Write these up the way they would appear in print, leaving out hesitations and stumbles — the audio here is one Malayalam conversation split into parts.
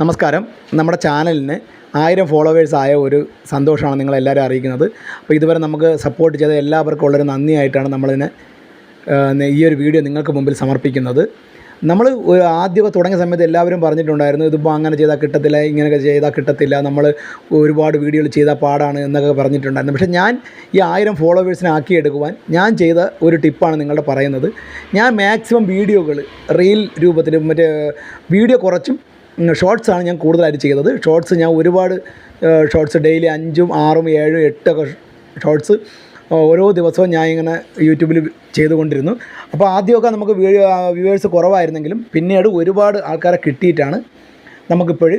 നമസ്കാരം. നമ്മുടെ ചാനലിന് 1000 ഫോളോവേഴ്സ് ആയ ഒരു സന്തോഷമാണ് നിങ്ങളെല്ലാവരും അറിയിക്കുന്നത്. അപ്പോൾ ഇതുവരെ നമുക്ക് സപ്പോർട്ട് ചെയ്ത എല്ലാവർക്കും ഉള്ളൊരു നന്ദിയായിട്ടാണ് നമ്മളിതിനെ ഈ ഒരു വീഡിയോ നിങ്ങൾക്ക് മുമ്പിൽ സമർപ്പിക്കുന്നത്. നമ്മൾ ആദ്യമൊക്കെ തുടങ്ങിയ സമയത്ത് എല്ലാവരും പറഞ്ഞിട്ടുണ്ടായിരുന്നു, ഇതിപ്പോൾ അങ്ങനെ ചെയ്താൽ കിട്ടത്തില്ല, ഇങ്ങനെയൊക്കെ ചെയ്താൽ കിട്ടത്തില്ല, നമ്മൾ ഒരുപാട് വീഡിയോകൾ ചെയ്താൽ പാടാണ് എന്നൊക്കെ പറഞ്ഞിട്ടുണ്ടായിരുന്നു. പക്ഷേ ഞാൻ ഈ 1000 ഫോളോവേഴ്സിനെ ആക്കിയെടുക്കുവാൻ ഞാൻ ചെയ്ത ഒരു ടിപ്പാണ് നിങ്ങളുടെ പറയുന്നത്. ഞാൻ മാക്സിമം വീഡിയോകൾ റീൽ രൂപത്തിൽ വീഡിയോ കുറച്ചും ഷോർട്സാണ് ഞാൻ കൂടുതലായിട്ട് ചെയ്തത്. ഷോർട്സ് ഞാൻ ഒരുപാട് ഷോർട്സ് ഡെയിലി 5, 6, 7, 8 ഷോർട്സ് ഓരോ ദിവസവും ഞാൻ ഇങ്ങനെ യൂട്യൂബിൽ ചെയ്തുകൊണ്ടിരുന്നു. അപ്പോൾ ആദ്യമൊക്കെ നമുക്ക് വ്യൂവേഴ്സ് കുറവായിരുന്നെങ്കിലും പിന്നീട് ഒരുപാട് ആൾക്കാരെ കിട്ടിയിട്ടാണ് നമുക്കിപ്പോൾ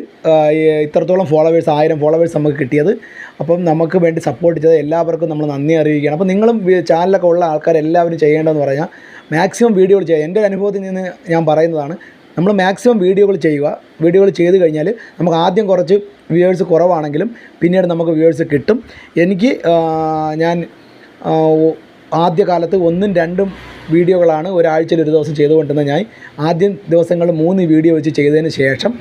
ഇത്രത്തോളം ഫോളോവേഴ്സ് 1000 ഫോളോവേഴ്സ് നമുക്ക് കിട്ടിയത്. അപ്പം നമുക്ക് വേണ്ടി സപ്പോർട്ട് ചെയ്ത എല്ലാവർക്കും നമ്മൾ നന്ദി അറിയിക്കുകയാണ്. അപ്പോൾ നിങ്ങളും ചാനലൊക്കെ ഉള്ള ആൾക്കാരെല്ലാവരും ചെയ്യേണ്ടതെന്ന് പറഞ്ഞാൽ മാക്സിമം വീഡിയോകൾ ചെയ്യുക. എൻ്റെ അനുഭവത്തിൽ നിന്ന് ഞാൻ പറയുന്നതാണ്, നമ്മൾ മാക്സിമം വീഡിയോകൾ ചെയ്യുക. വീഡിയോകൾ ചെയ്ത് കഴിഞ്ഞാൽ നമുക്ക് ആദ്യം കുറച്ച് വ്യൂവേഴ്സ് കുറവാണെങ്കിലും പിന്നീട് നമുക്ക് വ്യൂവേഴ്സ് കിട്ടും. ഞാൻ ആദ്യകാലത്ത് 1, 2 വീഡിയോകളാണ് ഒരാഴ്ചയിൽ ഒരു ദിവസം ചെയ്തുകൊണ്ടിരുന്നത്. ഞാൻ ആദ്യം ദിവസങ്ങളിൽ 3 വീഡിയോ വെച്ച് ചെയ്തതിന് ശേഷം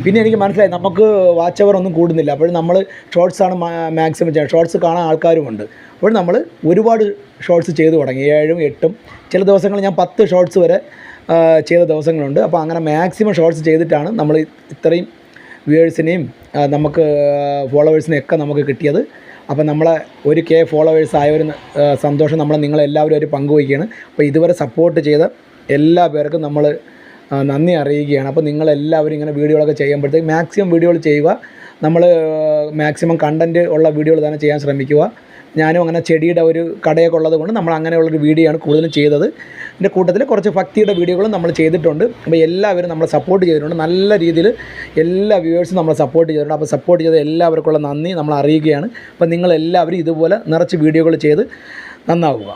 പിന്നെ എനിക്ക് മനസ്സിലായി നമുക്ക് വാച്ച് അവർ ഒന്നും കൂടുന്നില്ല. അപ്പോൾ നമ്മൾ ഷോർട്സാണ് മാക്സിമം ചെയ്യുക. ഷോർട്സ് കാണാൻ ആൾക്കാരുമുണ്ട്. അപ്പോൾ നമ്മൾ ഒരുപാട് ഷോർട്സ് ചെയ്തു തുടങ്ങി, 7, 8 ചില ദിവസങ്ങൾ ഞാൻ 10 ഷോർട്സ് വരെ ചെയ്ത ദിവസങ്ങളുണ്ട്. അപ്പോൾ അങ്ങനെ മാക്സിമം ഷോർട്സ് ചെയ്തിട്ടാണ് നമ്മൾ ഇത്രയും വ്യൂവേഴ്സിനെയും നമുക്ക് ഫോളോവേഴ്സിനെയൊക്കെ നമുക്ക് കിട്ടിയത്. അപ്പോൾ നമ്മളെ 1K ഫോളോവേഴ്സ് ആയ ഒരു സന്തോഷം നിങ്ങളെല്ലാവരും ഒരു പങ്കുവയ്ക്കുകയാണ്. അപ്പോൾ ഇതുവരെ സപ്പോർട്ട് ചെയ്ത എല്ലാ പേർക്കും നമ്മൾ നന്ദി അറിയിക്കുകയാണ്. അപ്പോൾ നിങ്ങളെല്ലാവരും ഇങ്ങനെ വീഡിയോകളൊക്കെ ചെയ്യുമ്പോഴത്തേക്ക് മാക്സിമം വീഡിയോകൾ ചെയ്യുക. നമ്മൾ മാക്സിമം കണ്ടൻറ്റ് ഉള്ള വീഡിയോകൾ തന്നെ ചെയ്യാൻ ശ്രമിക്കുക. ഞാനും അങ്ങനെ ചെടിയുടെ ഒരു കടയൊക്കെ ഉള്ളത് കൊണ്ട് നമ്മൾ അങ്ങനെയുള്ളൊരു വീഡിയോ ആണ് കൂടുതലും ചെയ്തത്. ഇതിൻ്റെ കൂട്ടത്തിൽ കുറച്ച് ഭക്തിയുടെ വീഡിയോകളും നമ്മൾ ചെയ്തിട്ടുണ്ട്. അപ്പോൾ എല്ലാവരും നമ്മളെ സപ്പോർട്ട് ചെയ്തിട്ടുണ്ട്. നല്ല രീതിയിൽ എല്ലാ വ്യൂവേഴ്സും നമ്മളെ സപ്പോർട്ട് ചെയ്തിട്ടുണ്ട്. അപ്പോൾ സപ്പോർട്ട് ചെയ്ത എല്ലാവർക്കുള്ള നന്ദി നമ്മൾ അറിയിക്കുകയാണ്. അപ്പോൾ നിങ്ങളെല്ലാവരും ഇതുപോലെ നിറച്ച് വീഡിയോകൾ ചെയ്ത് നന്നാവുക.